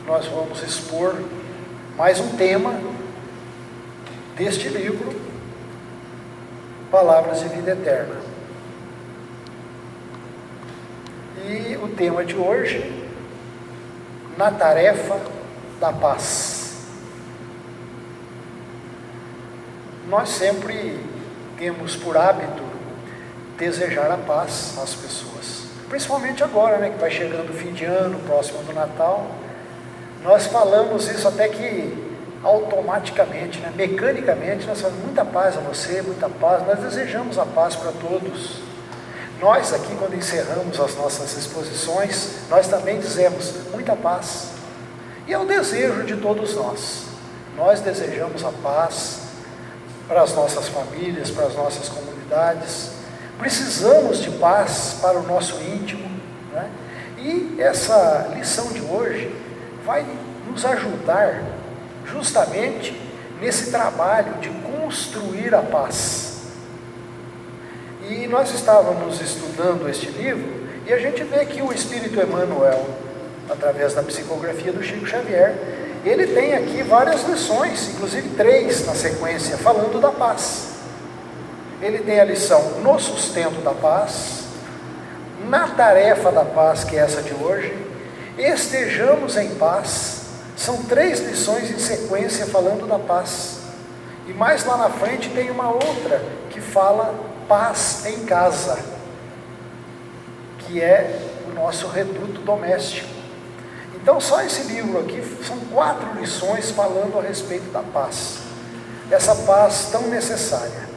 nós vamos expor mais um tema deste livro, Palavras de Vida Eterna. E o tema de hoje, na tarefa da paz. Nós sempre temos por hábito desejar a paz às pessoas, principalmente agora, né, que vai chegando o fim de ano, próximo do Natal. Nós falamos isso até que automaticamente, né, mecanicamente, nós falamos muita paz a você, muita paz. Nós desejamos a paz para todos. Nós aqui, quando encerramos as nossas exposições, nós também dizemos muita paz. E é o desejo de todos nós. Nós desejamos a paz para as nossas famílias, para as nossas comunidades. Precisamos de paz para o nosso íntimo, né? E essa lição de hoje vai nos ajudar justamente nesse trabalho de construir a paz. E nós estávamos estudando este livro e a gente vê que o Espírito Emmanuel, através da psicografia do Chico Xavier, ele tem aqui várias lições, inclusive 3 na sequência, falando da paz. Ele tem a lição no sustento da paz, na tarefa da paz, que é essa de hoje, estejamos em paz. São 3 lições em sequência falando da paz. E mais lá na frente tem uma outra que fala paz em casa, que é o nosso reduto doméstico. Então só esse livro aqui são 4 lições falando a respeito da paz, essa paz tão necessária.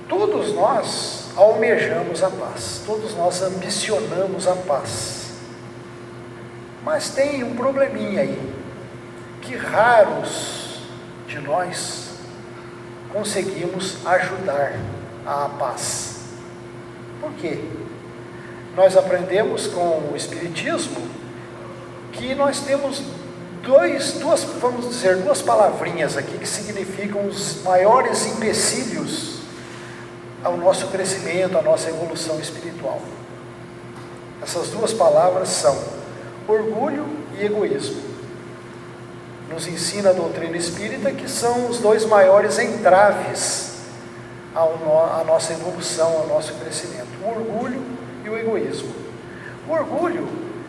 Todos nós almejamos a paz, todos nós ambicionamos a paz, mas tem um probleminha aí, que raros de nós conseguimos ajudar a paz. Por quê? Nós aprendemos com o Espiritismo que nós temos duas palavrinhas aqui que significam os maiores empecilhos ao nosso crescimento, à nossa evolução espiritual. Essas 2 palavras são orgulho e egoísmo. Nos ensina a doutrina espírita que são os 2 maiores entraves à nossa evolução, ao nosso crescimento: o orgulho e o egoísmo. O orgulho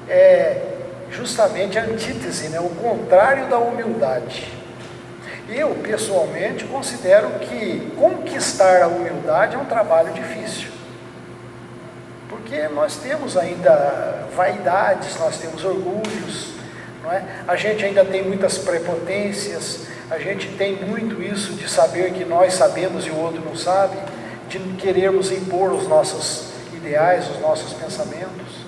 é justamente a antítese, né, o contrário da humildade. Eu, pessoalmente, considero que conquistar a humildade é um trabalho difícil, porque nós temos ainda vaidades, nós temos orgulhos, não é? A gente ainda tem muitas prepotências, a gente tem muito isso de saber que nós sabemos e o outro não sabe, de querermos impor os nossos ideais, os nossos pensamentos.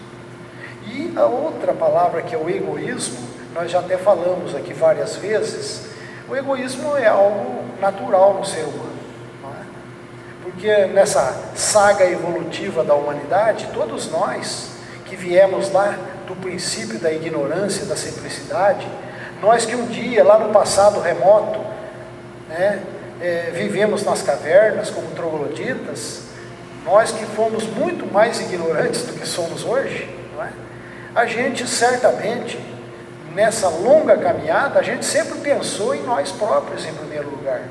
E a outra palavra, que é o egoísmo, nós já até falamos aqui várias vezes. O egoísmo é algo natural no ser humano, não é? Porque nessa saga evolutiva da humanidade, todos nós que viemos lá do princípio da ignorância, da simplicidade, nós que um dia, lá no passado remoto, né, vivemos nas cavernas como trogloditas, nós que fomos muito mais ignorantes do que somos hoje, não é? A gente certamente, nessa longa caminhada, a gente sempre pensou em nós próprios em primeiro lugar,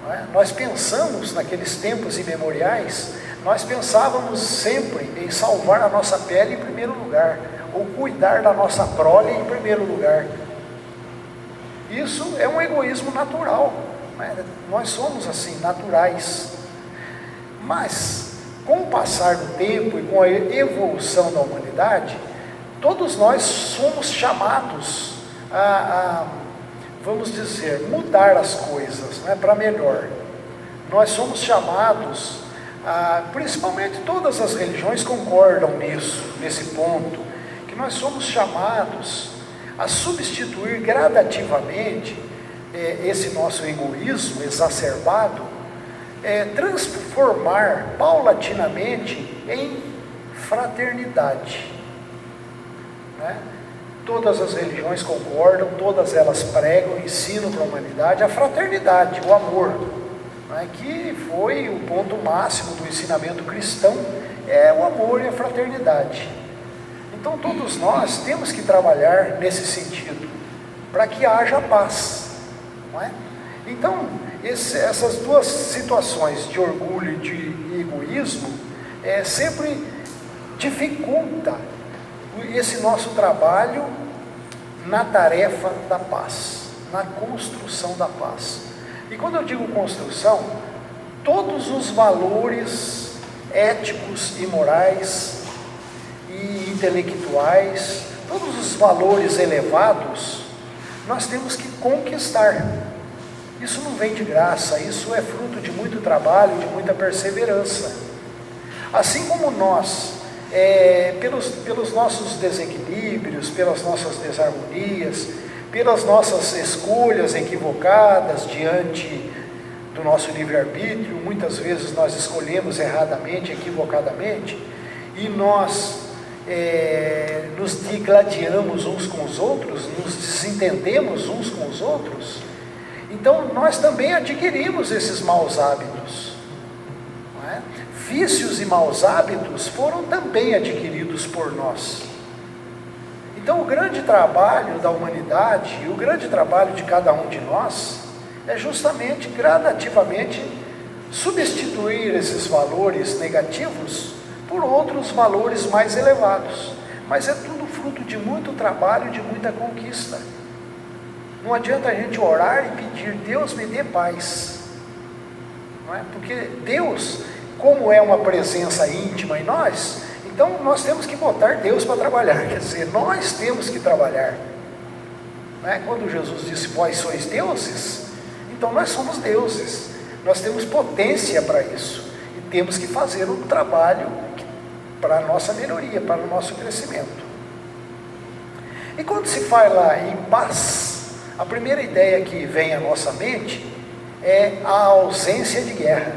não é? Nós pensamos naqueles tempos imemoriais, nós pensávamos sempre em salvar a nossa pele em primeiro lugar, ou cuidar da nossa prole em primeiro lugar. Isso é um egoísmo natural, não é? Nós somos assim, naturais. Mas, com o passar do tempo e com a evolução da humanidade, todos nós somos chamados vamos dizer, mudar as coisas, né, para melhor. Nós somos chamados, principalmente todas as religiões concordam nisso, nesse ponto, que nós somos chamados a substituir gradativamente esse nosso egoísmo exacerbado, transformar paulatinamente em fraternidade, né? Todas as religiões concordam, todas elas pregam, ensinam para a humanidade a fraternidade, o amor, né? Que foi o ponto máximo do ensinamento cristão, é o amor e a fraternidade. Então todos nós temos que trabalhar nesse sentido, para que haja paz, não é? Então, essas duas situações de orgulho e de egoísmo, sempre dificulta esse nosso trabalho na tarefa da paz, na construção da paz. E quando eu digo construção, todos os valores éticos e morais e intelectuais, todos os valores elevados, nós temos que conquistar. Isso não vem de graça, isso é fruto de muito trabalho, de muita perseverança. Assim como nós, pelos nossos desequilíbrios, pelas nossas desarmonias, pelas nossas escolhas equivocadas diante do nosso livre-arbítrio, muitas vezes nós escolhemos erradamente, equivocadamente, e nós nos digladiamos uns com os outros, nos desentendemos uns com os outros. Então nós também adquirimos esses maus hábitos, não é? Vícios e maus hábitos foram também adquiridos por nós. Então o grande trabalho da humanidade, e o grande trabalho de cada um de nós, é justamente gradativamente substituir esses valores negativos por outros valores mais elevados. Mas é tudo fruto de muito trabalho, de muita conquista. Não adianta a gente orar e pedir: Deus me dê paz, não é? Porque Deus, como é uma presença íntima em nós, então nós temos que botar Deus para trabalhar, quer dizer, nós temos que trabalhar, não é? Quando Jesus disse: vós sois deuses, então nós somos deuses, nós temos potência para isso, e temos que fazer um trabalho para a nossa melhoria, para o nosso crescimento. E quando se fala em paz, a primeira ideia que vem à nossa mente é a ausência de guerra.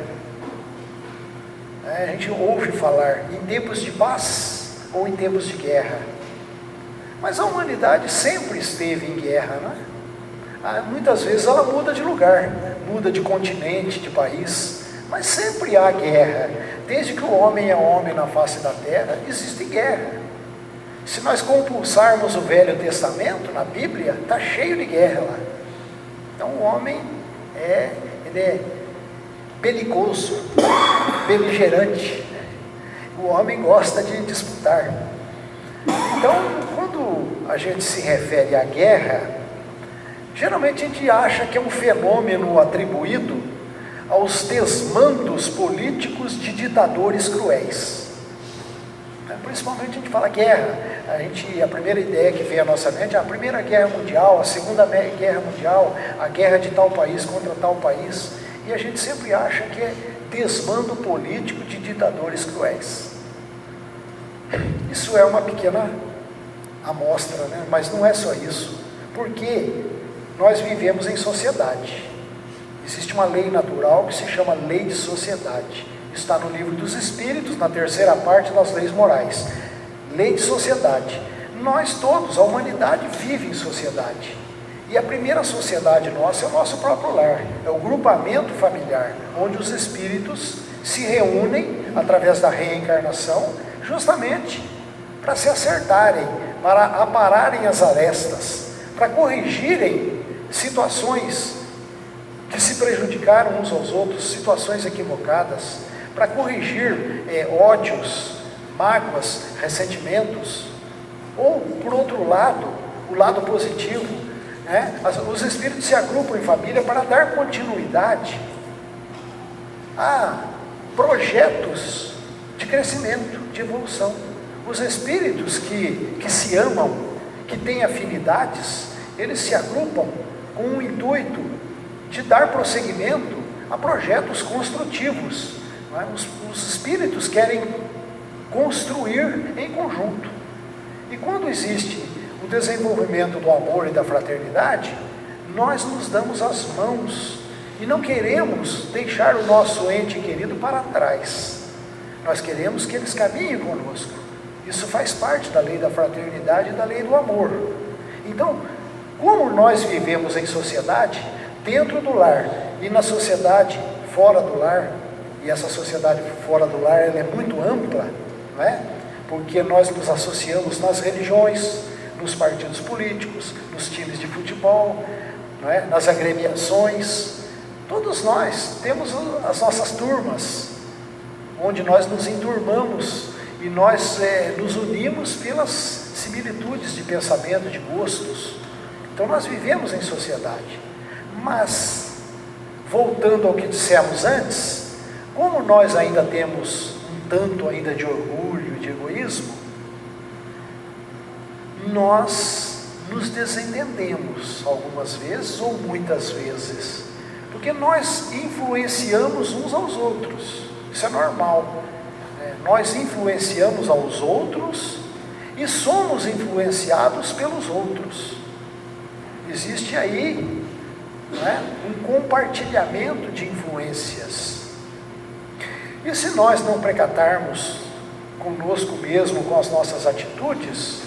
A gente ouve falar em tempos de paz ou em tempos de guerra, mas a humanidade sempre esteve em guerra, não é? Muitas vezes ela muda de lugar, muda de continente, de país, mas sempre há guerra. Desde que o homem é homem na face da terra, existe guerra. Se nós compulsarmos o Velho Testamento, na Bíblia, está cheio de guerra lá. Então o homem ele é belicoso, beligerante. O homem gosta de disputar. Então, quando a gente se refere à guerra, geralmente a gente acha que é um fenômeno atribuído aos desmandos políticos de ditadores cruéis. Principalmente a gente fala guerra, a primeira ideia que vem à nossa mente é a Primeira Guerra Mundial, a Segunda Guerra Mundial, a guerra de tal país contra tal país, e a gente sempre acha que é desmando político de ditadores cruéis. Isso é uma pequena amostra, né? Mas não é só isso, porque nós vivemos em sociedade. Existe uma lei natural que se chama lei de sociedade. Está no Livro dos Espíritos, na terceira parte das leis morais. Lei de sociedade. Nós todos, a humanidade, vive em sociedade. E a primeira sociedade nossa é o nosso próprio lar. É o grupamento familiar, onde os espíritos se reúnem através da reencarnação, justamente para se acertarem, para apararem as arestas, para corrigirem situações que se prejudicaram uns aos outros, situações equivocadas, para corrigir ódios, mágoas, ressentimentos, ou, por outro lado, o lado positivo, né? Os espíritos se agrupam em família para dar continuidade a projetos de crescimento, de evolução. Os espíritos que se amam, que têm afinidades, eles se agrupam com o intuito de dar prosseguimento a projetos construtivos. Os espíritos querem construir em conjunto. E quando existe o desenvolvimento do amor e da fraternidade, nós nos damos as mãos e não queremos deixar o nosso ente querido para trás. Nós queremos que eles caminhem conosco. Isso faz parte da lei da fraternidade e da lei do amor. Então, como nós vivemos em sociedade, dentro do lar e na sociedade fora do lar, e essa sociedade fora do lar ela é muito ampla, não é? porque nós nos associamos nas religiões, nos partidos políticos, nos times de futebol, não é? Nas agremiações. Todos nós temos as nossas turmas, onde nós nos enturmamos e nós nos unimos pelas similitudes de pensamento, de gostos. Então nós vivemos em sociedade. Mas, voltando ao que dissemos antes, como nós ainda temos um tanto ainda de orgulho e de egoísmo, nós nos desentendemos algumas vezes ou muitas vezes, porque nós influenciamos uns aos outros. Isso é normal, né? Nós influenciamos aos outros e somos influenciados pelos outros. Existe aí, né, um compartilhamento de influências. E se nós não precatarmos conosco mesmo, com as nossas atitudes,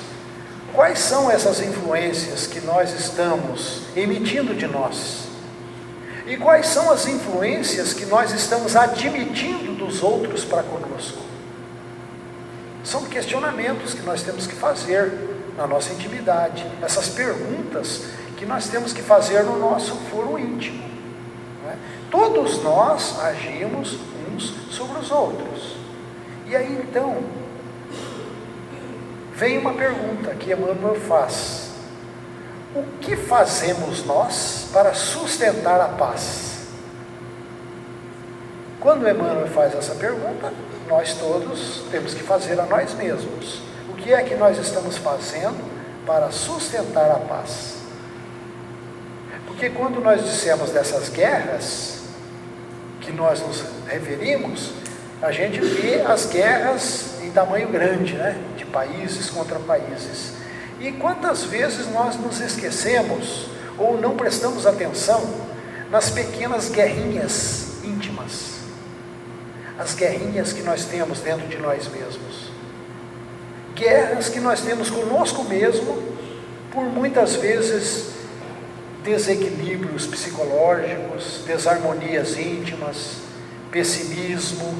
quais são essas influências que nós estamos emitindo de nós? E quais são as influências que nós estamos admitindo dos outros para conosco? São questionamentos que nós temos que fazer na nossa intimidade, essas perguntas que nós temos que fazer no nosso foro íntimo, não é? Todos nós agimos uns sobre os outros. E aí então, vem uma pergunta que Emmanuel faz: o que fazemos nós para sustentar a paz? Quando Emmanuel faz essa pergunta, nós todos temos que fazer a nós mesmos. O que é que nós estamos fazendo para sustentar a paz? Porque quando nós dissemos dessas guerras que nós nos referimos, a gente vê as guerras em tamanho grande, né? De países contra países. E quantas vezes nós nos esquecemos ou não prestamos atenção nas pequenas guerrinhas íntimas, as guerrinhas que nós temos dentro de nós mesmos, guerras que nós temos conosco mesmo, por muitas vezes desequilíbrios psicológicos, desarmonias íntimas, pessimismo,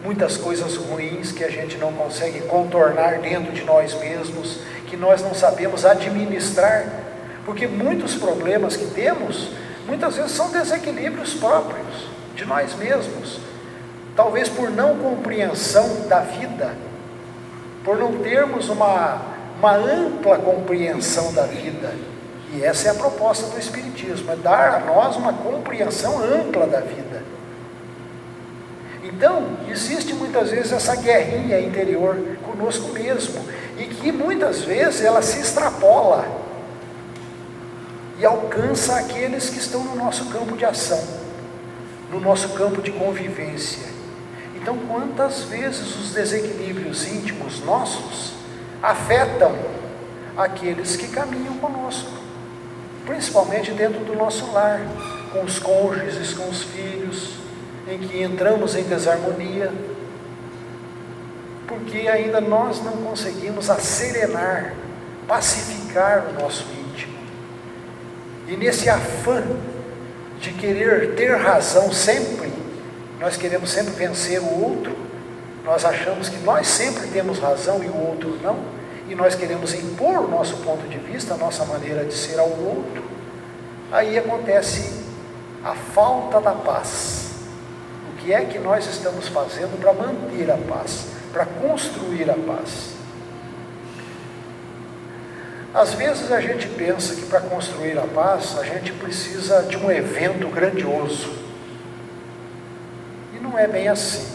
muitas coisas ruins que a gente não consegue contornar dentro de nós mesmos, que nós não sabemos administrar, porque muitos problemas que temos, muitas vezes são desequilíbrios próprios de nós mesmos, talvez por não compreensão da vida, por não termos uma ampla compreensão da vida. E essa é a proposta do Espiritismo, é dar a nós uma compreensão ampla da vida. Então, existe muitas vezes essa guerrinha interior conosco mesmo, e que muitas vezes ela se extrapola e alcança aqueles que estão no nosso campo de ação, no nosso campo de convivência. Então, quantas vezes os desequilíbrios íntimos nossos afetam aqueles que caminham conosco, principalmente dentro do nosso lar, com os cônjuges, com os filhos, em que entramos em desarmonia, porque ainda nós não conseguimos acerenar, pacificar o nosso íntimo. E nesse afã de querer ter razão sempre, nós queremos sempre vencer o outro, nós achamos que nós sempre temos razão e o outro não, e nós queremos impor o nosso ponto de vista, a nossa maneira de ser ao outro. Aí acontece a falta da paz. O que é que nós estamos fazendo para manter a paz, para construir a paz? Às vezes a gente pensa que para construir a paz, a gente precisa de um evento grandioso. E não é bem assim.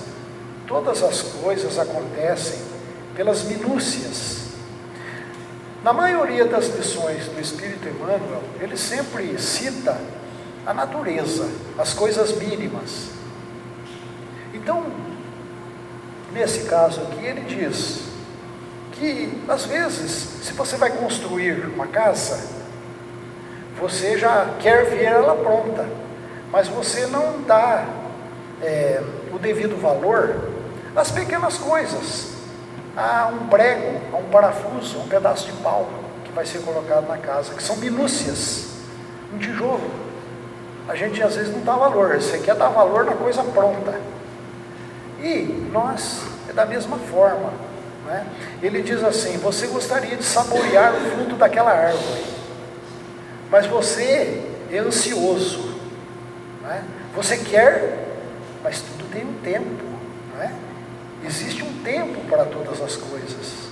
Todas as coisas acontecem pelas minúcias. Na maioria das lições do Espírito Emmanuel, ele sempre cita a natureza, as coisas mínimas. Então, nesse caso aqui, ele diz que, às vezes, se você vai construir uma casa, você já quer ver ela pronta, mas você não dá o devido valor às pequenas coisas, a um prego, a um parafuso, a um pedaço de pau que vai ser colocado na casa, que são minúcias, um tijolo. A gente às vezes não dá valor, você quer dar valor na coisa pronta. E nós, é da mesma forma, né? Ele diz assim: você gostaria de saborear o fruto daquela árvore, mas você é ansioso, né? Você quer, mas tudo tem um tempo, né? Existe um tempo para todas as coisas.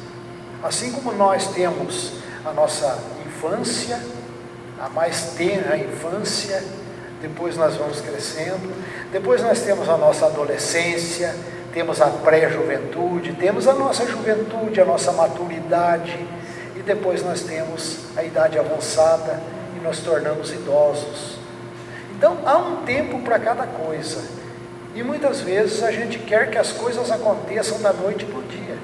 Assim como nós temos a nossa infância, a mais tenra infância, depois nós vamos crescendo, depois nós temos a nossa adolescência, temos a pré-juventude, temos a nossa juventude, a nossa maturidade, e depois nós temos a idade avançada e nós tornamos idosos. Então há um tempo para cada coisa, e muitas vezes a gente quer que as coisas aconteçam da noite para o dia.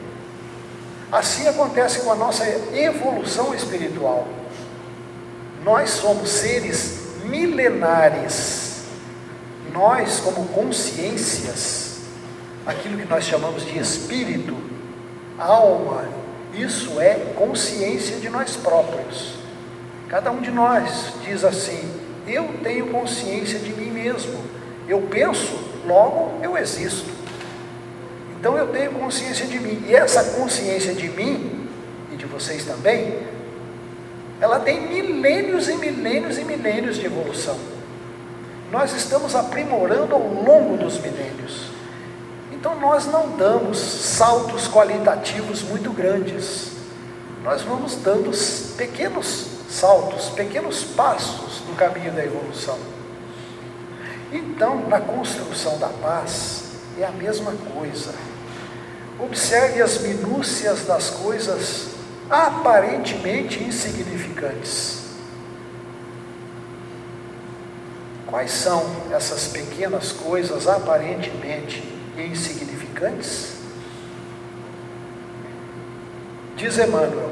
Assim acontece com a nossa evolução espiritual. Nós somos seres milenares. Nós, como consciências, aquilo que nós chamamos de espírito, alma, isso é consciência de nós próprios. Cada um de nós diz assim: eu tenho consciência de mim mesmo. Eu penso, logo eu existo. Então eu tenho consciência de mim, e essa consciência de mim, e de vocês também, ela tem milênios e milênios e milênios de evolução. Nós estamos aprimorando ao longo dos milênios. Então nós não damos saltos qualitativos muito grandes. Nós vamos dando pequenos saltos, pequenos passos no caminho da evolução. Então, na construção da paz, é a mesma coisa. Observe as minúcias das coisas aparentemente insignificantes. Quais são essas pequenas coisas aparentemente insignificantes? Diz Emmanuel: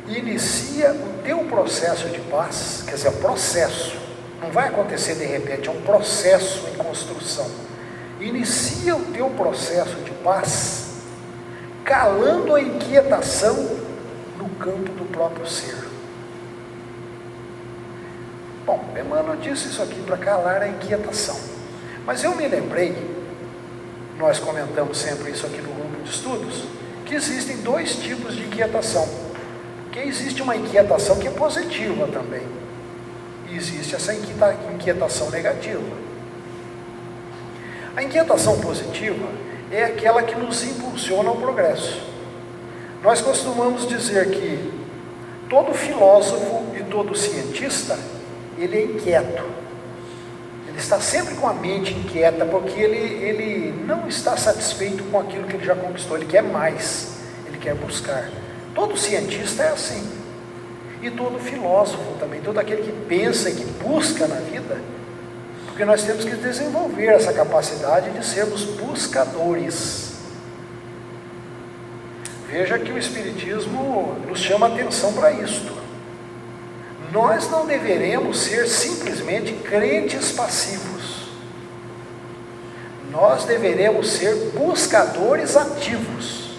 inicia o teu processo de paz, quer dizer, processo, não vai acontecer de repente, é um processo em construção. Inicia o teu processo de paz, calando a inquietação no campo do próprio ser. Bom, Emmanuel disse isso aqui para calar a inquietação. Mas eu me lembrei, nós comentamos sempre isso aqui no grupo de estudos, que existem dois tipos de inquietação. Que existe uma inquietação que é positiva também, e existe essa inquietação negativa. A inquietação positiva é aquela que nos impulsiona ao progresso. Nós costumamos dizer que todo filósofo e todo cientista, ele é inquieto. Ele está sempre com a mente inquieta, porque ele não está satisfeito com aquilo que ele já conquistou, ele quer mais, ele quer buscar. Todo cientista é assim. E todo filósofo também, todo aquele que pensa e que busca na vida, porque nós temos que desenvolver essa capacidade de sermos buscadores. Veja que o Espiritismo nos chama a atenção para isto. Nós não deveremos ser simplesmente crentes passivos. Nós deveremos ser buscadores ativos.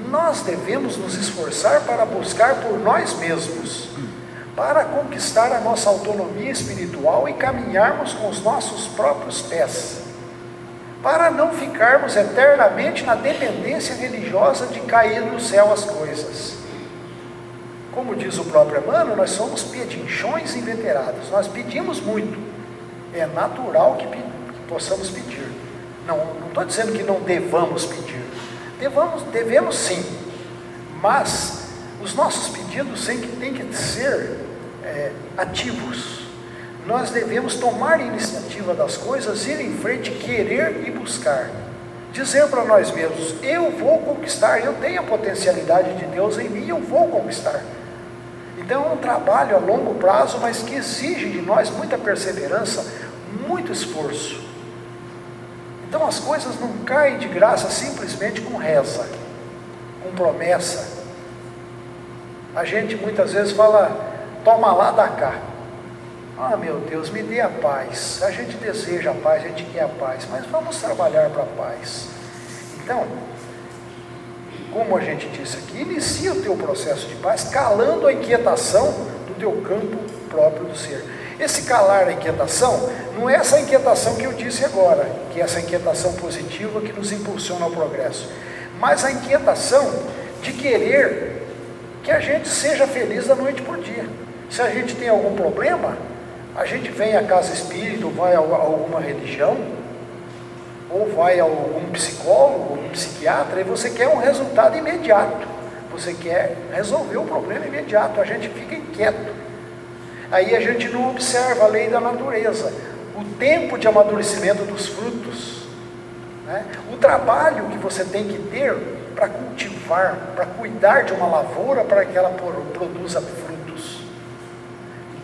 Nós devemos nos esforçar para buscar por nós mesmos, para conquistar a nossa autonomia espiritual e caminharmos com os nossos próprios pés, para não ficarmos eternamente na dependência religiosa de cair no céu as coisas. Como diz o próprio Emmanuel, nós somos pedinchões inveterados, nós pedimos muito, é natural que possamos pedir. Não estou dizendo que não devamos pedir, devemos sim, mas os nossos pedidos têm que ser ativos. Nós devemos tomar a iniciativa das coisas, ir em frente, querer e buscar. Dizer para nós mesmos: eu vou conquistar, eu tenho a potencialidade de Deus em mim, eu vou conquistar. Então é um trabalho a longo prazo, mas que exige de nós muita perseverança, muito esforço. Então as coisas não caem de graça simplesmente com reza, com promessa. A gente muitas vezes fala: toma lá, dá cá. Ah, meu Deus, me dê a paz. A gente deseja a paz, a gente quer a paz, mas vamos trabalhar para a paz. Então, como a gente disse aqui, inicia o teu processo de paz, calando a inquietação do teu campo próprio do ser. Esse calar a inquietação, não é essa inquietação que eu disse agora, que é essa inquietação positiva que nos impulsiona ao progresso, mas a inquietação de querer que a gente seja feliz da noite por dia. Se a gente tem algum problema, a gente vem à casa espírita, ou vai a alguma religião, ou vai a algum psicólogo, algum psiquiatra, e você quer um resultado imediato, você quer resolver o problema imediato, a gente fica inquieto. Aí a gente não observa a lei da natureza, o tempo de amadurecimento dos frutos, né? O trabalho que você tem que ter para cultivar, para cuidar de uma lavoura, para que ela produza frutos.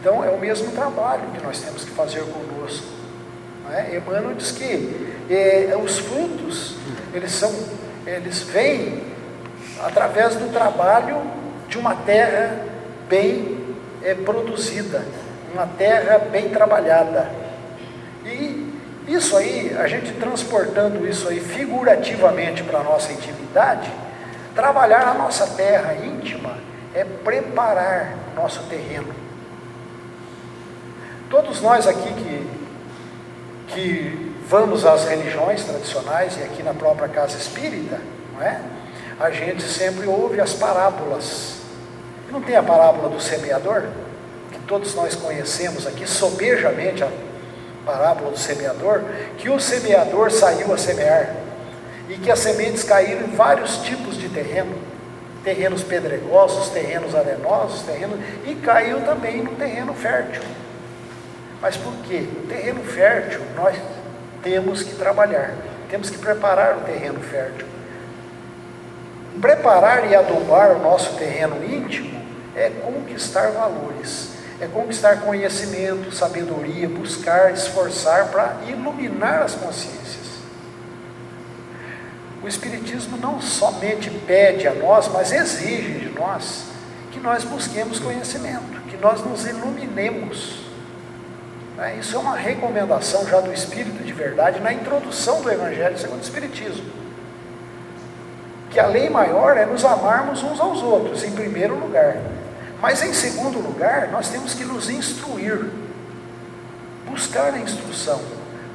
Então é o mesmo trabalho que nós temos que fazer conosco, né? Emmanuel diz que os frutos, eles vêm através do trabalho de uma terra bem produzida, uma terra bem trabalhada. E isso aí, a gente transportando isso aí figurativamente para a nossa intimidade, trabalhar a nossa terra íntima é preparar nosso terreno. Todos nós aqui que vamos às religiões tradicionais e aqui na própria casa espírita, não é? A gente sempre ouve as parábolas. Não tem a parábola do semeador? Que todos nós conhecemos aqui, sobejamente a parábola do semeador, que o semeador saiu a semear, e que as sementes caíram em vários tipos de terreno, terrenos pedregosos, terrenos arenosos, e caiu também no terreno fértil. Mas por quê? O terreno fértil, nós temos que trabalhar, temos que preparar o terreno fértil. Preparar e adubar o nosso terreno íntimo é conquistar valores, é conquistar conhecimento, sabedoria, buscar, esforçar para iluminar as consciências. O Espiritismo não somente pede a nós, mas exige de nós que nós busquemos conhecimento, que nós nos iluminemos. Isso é uma recomendação já do Espírito de Verdade na introdução do Evangelho segundo o Espiritismo. Que a lei maior é nos amarmos uns aos outros, em primeiro lugar. Mas em segundo lugar, nós temos que nos instruir, buscar a instrução,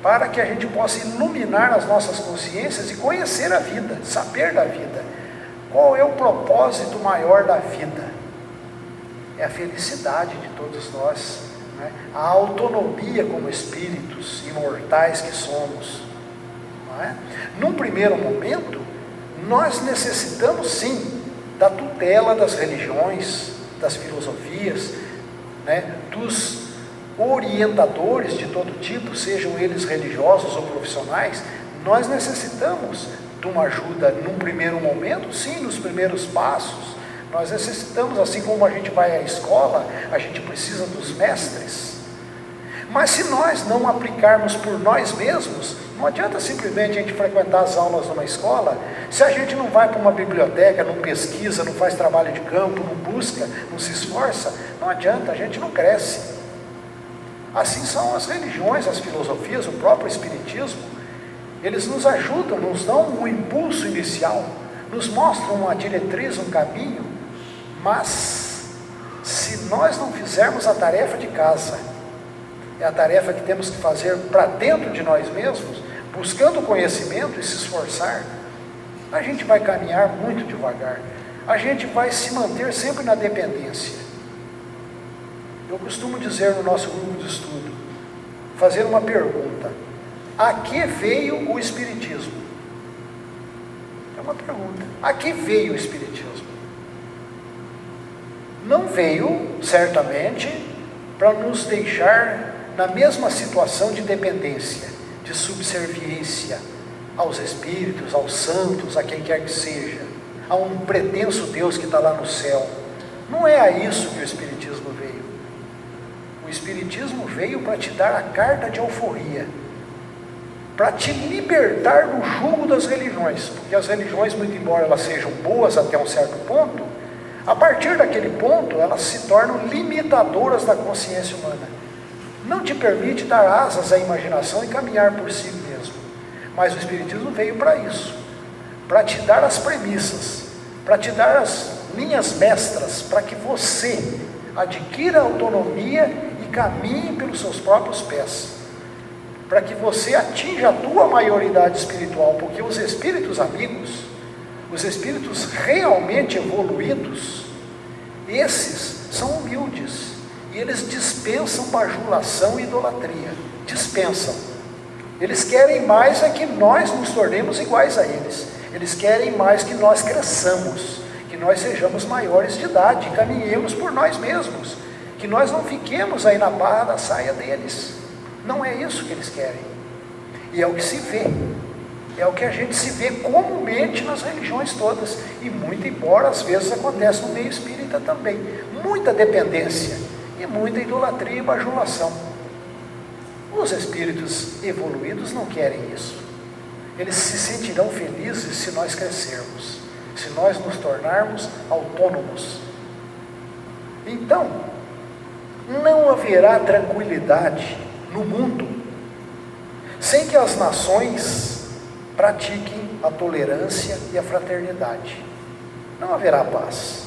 para que a gente possa iluminar as nossas consciências e conhecer a vida, saber da vida. Qual é o propósito maior da vida? É a felicidade de todos nós, né? A autonomia como espíritos imortais que somos, não é? Num primeiro momento, nós necessitamos sim da tutela das religiões, das filosofias, né, dos orientadores de todo tipo, sejam eles religiosos ou profissionais. Nós necessitamos de uma ajuda num primeiro momento, sim, nos primeiros passos. Nós necessitamos, assim como a gente vai à escola, a gente precisa dos mestres. Mas se nós não aplicarmos por nós mesmos, não adianta simplesmente a gente frequentar as aulas numa escola, se a gente não vai para uma biblioteca, não pesquisa, não faz trabalho de campo, não busca, não se esforça, não adianta, a gente não cresce. Assim são as religiões, as filosofias, o próprio Espiritismo. Eles nos ajudam, nos dão um impulso inicial, nos mostram uma diretriz, um caminho, mas se nós não fizermos a tarefa de casa, é a tarefa que temos que fazer para dentro de nós mesmos, buscando conhecimento e se esforçar, a gente vai caminhar muito devagar, a gente vai se manter sempre na dependência. Eu costumo dizer no nosso grupo de estudo, fazer uma pergunta: a que veio o Espiritismo? É uma pergunta. A que veio o Espiritismo? Não veio, certamente, para nos deixar na mesma situação de dependência, de subserviência aos espíritos, aos santos, a quem quer que seja, a um pretenso Deus que está lá no céu. Não é a isso que o Espiritismo veio. O Espiritismo veio para te dar a carta de alforria, para te libertar do jugo das religiões, porque as religiões, muito embora elas sejam boas até um certo ponto, a partir daquele ponto elas se tornam limitadoras da consciência humana. Não te permite dar asas à imaginação e caminhar por si mesmo. Mas o Espiritismo veio para isso, para te dar as premissas, para te dar as linhas mestras, para que você adquira autonomia e caminhe pelos seus próprios pés, para que você atinja a tua maioridade espiritual, porque os espíritos amigos, Os espíritos realmente evoluídos, esses são humildes, e eles dispensam bajulação e idolatria, dispensam. Eles querem mais é que nós nos tornemos iguais a eles, eles querem mais que nós cresçamos, que nós sejamos maiores de idade, caminhemos por nós mesmos, que nós não fiquemos aí na barra da saia deles. Não é isso que eles querem, e é o que se vê, é o que a gente se vê comumente nas religiões todas, e muito embora às vezes aconteça no meio espírita também, muita dependência, e muita idolatria e bajulação. Os espíritos evoluídos não querem isso, eles se sentirão felizes se nós crescermos, se nós nos tornarmos autônomos. Então, não haverá tranquilidade no mundo sem que as nações pratiquem a tolerância e a fraternidade. Não haverá paz.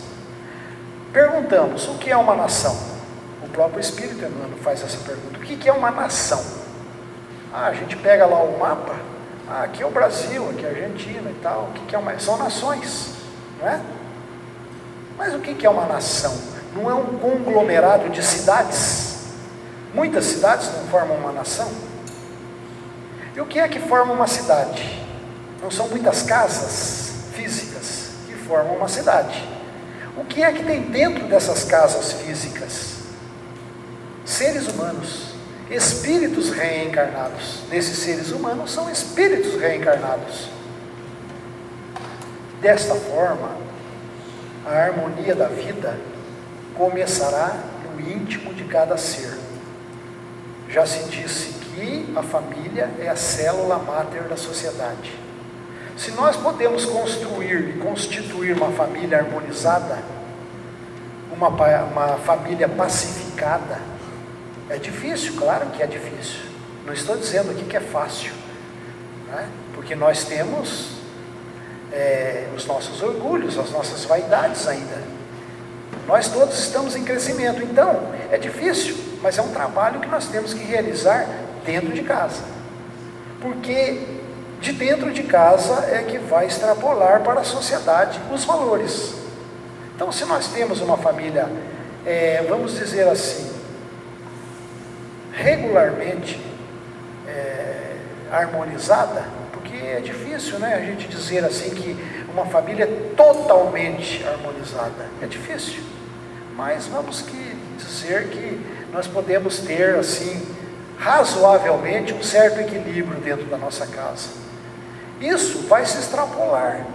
Perguntamos, o que é uma nação? O próprio Espírito Emmanuel faz essa pergunta. O que é uma nação? A gente pega lá o mapa, aqui é o Brasil, aqui é a Argentina e tal. O que é uma? São nações, não é? Mas o que é uma nação? Não é um conglomerado de cidades? Muitas cidades não formam uma nação? E o que é que forma uma cidade? Não são muitas casas físicas que formam uma cidade. O que é que tem dentro dessas casas físicas? Seres humanos, espíritos reencarnados. Nesses seres humanos são espíritos reencarnados. Desta forma, a harmonia da vida começará no íntimo de cada ser. Já se disse que a família é a célula máter da sociedade. Se nós podemos construir e constituir uma família harmonizada, uma família pacificada, é difícil, claro que é difícil. Não estou dizendo aqui que é fácil, né? Porque nós temos os nossos orgulhos, as nossas vaidades ainda. Nós todos estamos em crescimento, então é difícil, mas é um trabalho que nós temos que realizar dentro de casa, porque de dentro de casa é que vai extrapolar para a sociedade os valores. Então, se nós temos uma família, vamos dizer assim, regularmente harmonizada, porque é difícil, né, a gente dizer assim que uma família é totalmente harmonizada, é difícil, mas vamos dizer que nós podemos ter assim, razoavelmente, um certo equilíbrio dentro da nossa casa. Isso vai se extrapolar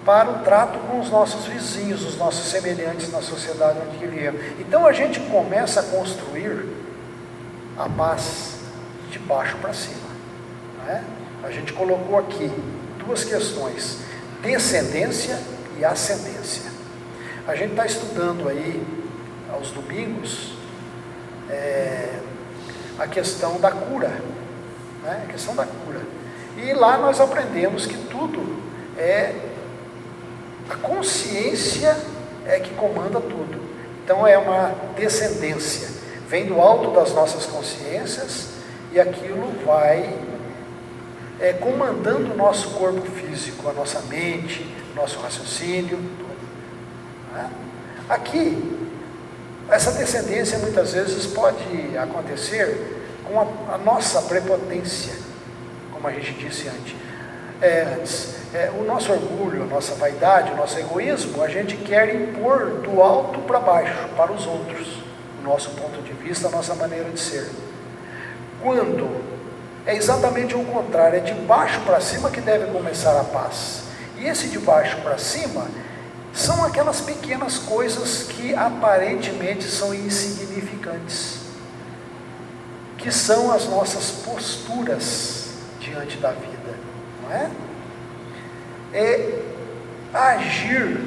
para o trato com os nossos vizinhos, os nossos semelhantes na sociedade onde vivemos. Então a gente começa a construir a paz de baixo para cima, né? A gente colocou aqui duas questões, descendência e ascendência. A gente está estudando aí, aos domingos, a questão da cura, né? A questão da cura. E lá nós aprendemos que tudo a consciência é que comanda tudo. Então é uma descendência, vem do alto das nossas consciências e aquilo vai comandando o nosso corpo físico, a nossa mente, nosso raciocínio, tudo, né? Aqui, essa descendência muitas vezes pode acontecer com a nossa prepotência, como a gente disse antes. O nosso orgulho, a nossa vaidade, o nosso egoísmo, a gente quer impor do alto para baixo, para os outros, o nosso ponto de vista, a nossa maneira de ser. Quando é exatamente o contrário, é de baixo para cima que deve começar a paz. E esse de baixo para cima são aquelas pequenas coisas que aparentemente são insignificantes, que são as nossas posturas diante da vida, não é? É agir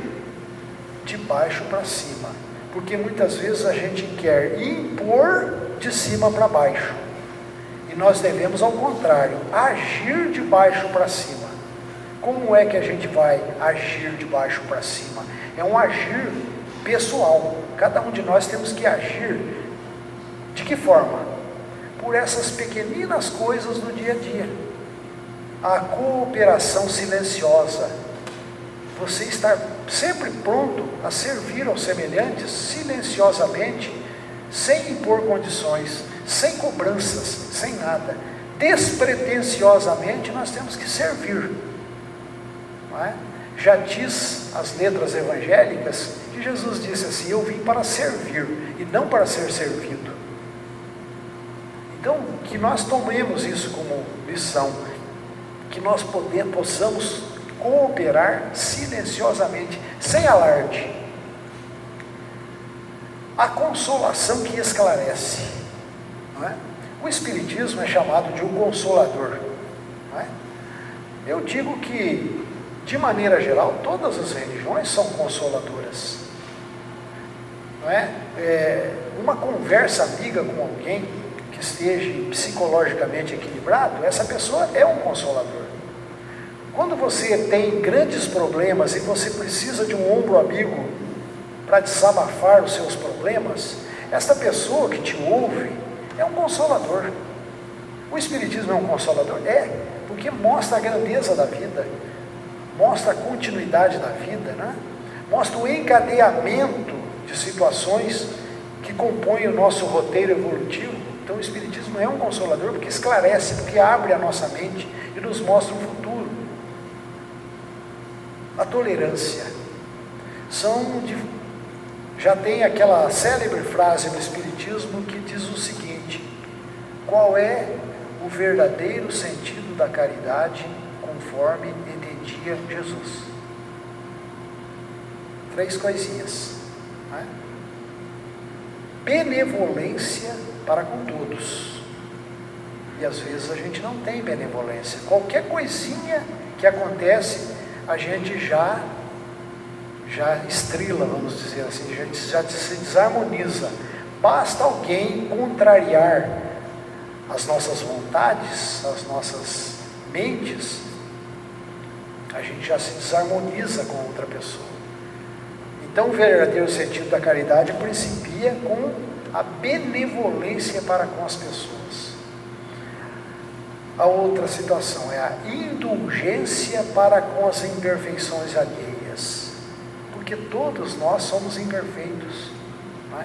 de baixo para cima, porque muitas vezes a gente quer impor de cima para baixo, e nós devemos ao contrário, agir de baixo para cima. Como é que a gente vai agir de baixo para cima? É um agir pessoal, cada um de nós temos que agir, de que forma? Por essas pequeninas coisas do dia a dia, a cooperação silenciosa, você estar sempre pronto a servir aos semelhantes, silenciosamente, sem impor condições, sem cobranças, sem nada. Despretensiosamente nós temos que servir, não é? Já diz as letras evangélicas que Jesus disse assim: eu vim para servir e não para ser servido. Então, que nós tomemos isso como lição, que nós possamos cooperar silenciosamente, sem alarde. A consolação que esclarece, não é? O Espiritismo é chamado de um consolador, não é? Eu digo que, de maneira geral, todas as religiões são consoladoras, não é? Uma conversa amiga com alguém que esteja psicologicamente equilibrado, essa pessoa é um consolador. Quando você tem grandes problemas e você precisa de um ombro amigo para desabafar os seus problemas, esta pessoa que te ouve é um consolador. O Espiritismo é um consolador? É, porque mostra a grandeza da vida, mostra a continuidade da vida, né? Mostra o encadeamento de situações que compõem o nosso roteiro evolutivo. Então o Espiritismo é um consolador porque esclarece, porque abre a nossa mente e nos mostra o futuro. A tolerância. Já tem aquela célebre frase no Espiritismo que diz o seguinte: qual é o verdadeiro sentido da caridade conforme entendia Jesus? 3 coisinhas, né? Benevolência para com todos. E às vezes a gente não tem benevolência. Qualquer coisinha que acontece, a gente já estrila, vamos dizer assim, a gente já se desarmoniza. Basta alguém contrariar as nossas vontades, as nossas mentes, a gente já se desarmoniza com outra pessoa. Então o verdadeiro sentido da caridade principia com a benevolência para com as pessoas. A outra situação é a indulgência para com as imperfeições alheias, porque todos nós somos imperfeitos, não é?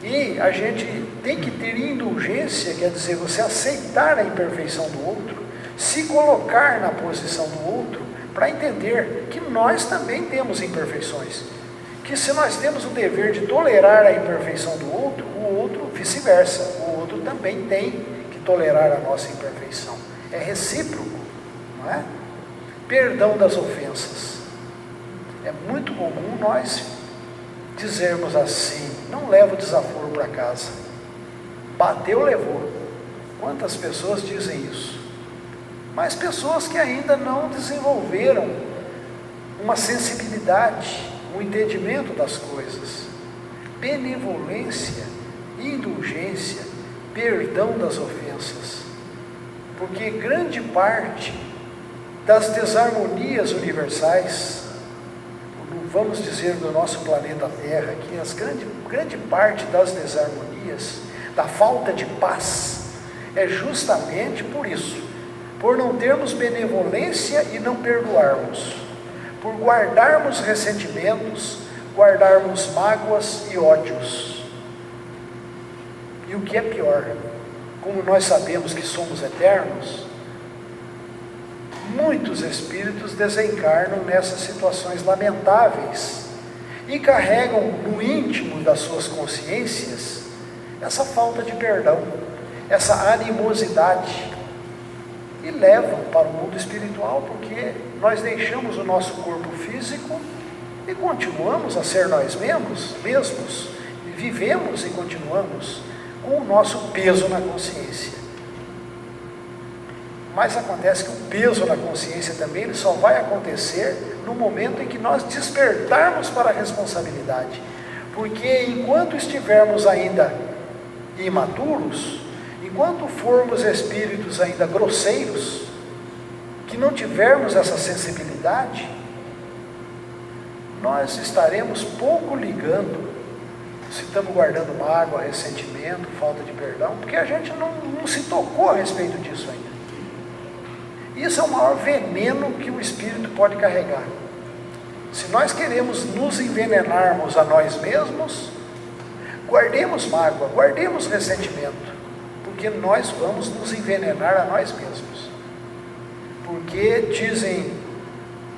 E a gente tem que ter indulgência, quer dizer, você aceitar a imperfeição do outro, se colocar na posição do outro, para entender que nós também temos imperfeições, que se nós temos o dever de tolerar a imperfeição do outro, o outro vice-versa, o outro também tem que tolerar a nossa imperfeição. É recíproco, não é? Perdão das ofensas. É muito comum nós dizermos assim: não leva o desaforo para casa. Bateu, levou. Quantas pessoas dizem isso? Mas pessoas que ainda não desenvolveram uma sensibilidade, um entendimento das coisas. Benevolência, indulgência, perdão das ofensas. Porque grande parte das desarmonias universais, vamos dizer, do nosso planeta Terra, que grande parte das desarmonias, da falta de paz, é justamente por isso, por não termos benevolência e não perdoarmos, por guardarmos ressentimentos, guardarmos mágoas e ódios. E o que é pior, como nós sabemos que somos eternos, muitos espíritos desencarnam nessas situações lamentáveis e carregam no íntimo das suas consciências essa falta de perdão, essa animosidade, e levam para o mundo espiritual, porque nós deixamos o nosso corpo físico e continuamos a ser nós mesmos, e vivemos e continuamos com o nosso peso na consciência. Mas acontece que o peso na consciência também ele só vai acontecer no momento em que nós despertarmos para a responsabilidade. Porque enquanto estivermos ainda imaturos, enquanto formos espíritos ainda grosseiros, que não tivermos essa sensibilidade, nós estaremos pouco ligando se estamos guardando mágoa, ressentimento, falta de perdão, porque a gente não se tocou a respeito disso ainda. Isso é o maior veneno que o espírito pode carregar. Se nós queremos nos envenenarmos a nós mesmos, guardemos mágoa, guardemos ressentimento, porque nós vamos nos envenenar a nós mesmos. Porque dizem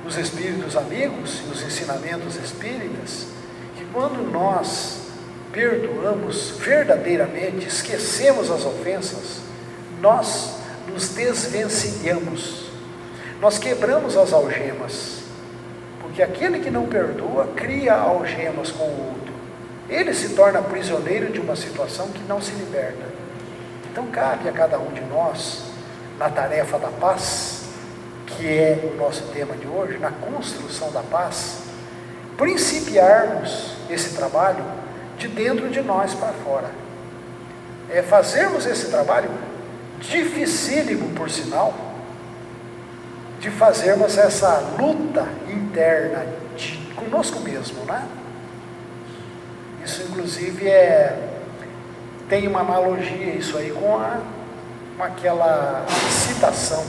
os espíritos amigos e os ensinamentos espíritas, que quando nós perdoamos verdadeiramente, esquecemos as ofensas, nós nos desvencilhamos, nós quebramos as algemas, porque aquele que não perdoa cria algemas com o outro, ele se torna prisioneiro de uma situação que não se liberta. Então cabe a cada um de nós, na tarefa da paz, que é o nosso tema de hoje, na construção da paz, principiarmos esse trabalho de dentro de nós para fora. É fazermos esse trabalho dificílimo, por sinal, de fazermos essa luta interna conosco mesmo, né? Isso inclusive tem uma analogia isso aí com aquela citação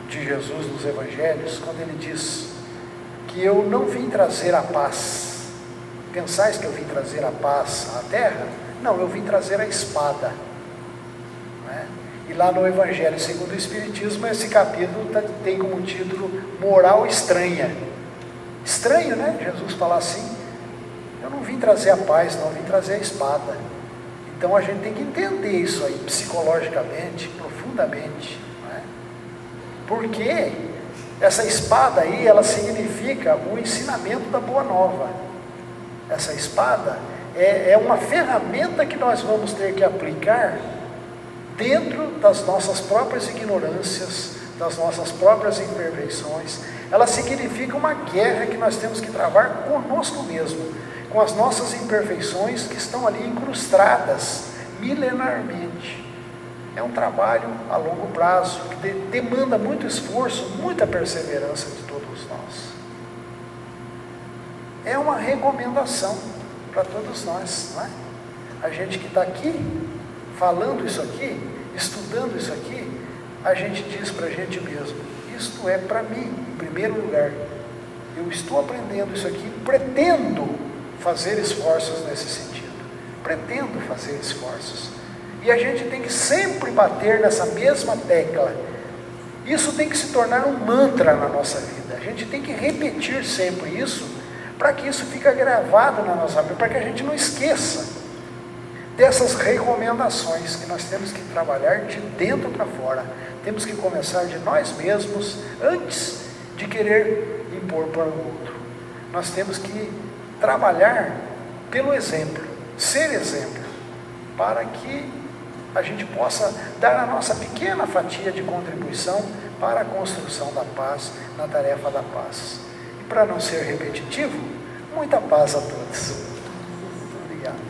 de Jesus nos Evangelhos, quando ele diz que eu não vim trazer a paz. Pensais que eu vim trazer a paz à terra? Não, eu vim trazer a espada. Né? E lá no Evangelho segundo o Espiritismo, esse capítulo tem como título Moral Estranha. Estranho, né? Jesus fala assim, eu não vim trazer a paz, não, eu vim trazer a espada. Então a gente tem que entender isso aí, psicologicamente, profundamente. Né? Porque essa espada aí, ela significa o ensinamento da Boa Nova. Essa espada é uma ferramenta que nós vamos ter que aplicar dentro das nossas próprias ignorâncias, das nossas próprias imperfeições. Ela significa uma guerra que nós temos que travar conosco mesmo, com as nossas imperfeições que estão ali incrustadas milenarmente. É um trabalho a longo prazo, que demanda muito esforço, muita perseverança de todos nós. É uma recomendação para todos nós, não é? A gente que está aqui, falando isso aqui, estudando isso aqui, a gente diz para a gente mesmo, isto é para mim, em primeiro lugar. Eu estou aprendendo isso aqui, pretendo fazer esforços nesse sentido. Pretendo fazer esforços. E a gente tem que sempre bater nessa mesma tecla. Isso tem que se tornar um mantra na nossa vida. A gente tem que repetir sempre isso, para que isso fique gravado na nossa mente, para que a gente não esqueça dessas recomendações que nós temos que trabalhar de dentro para fora. Temos que começar de nós mesmos, antes de querer impor para o outro. Nós temos que trabalhar pelo exemplo, ser exemplo, para que a gente possa dar a nossa pequena fatia de contribuição para a construção da paz, na tarefa da paz. E para não ser repetitivo, muita paz a todos. Muito obrigado.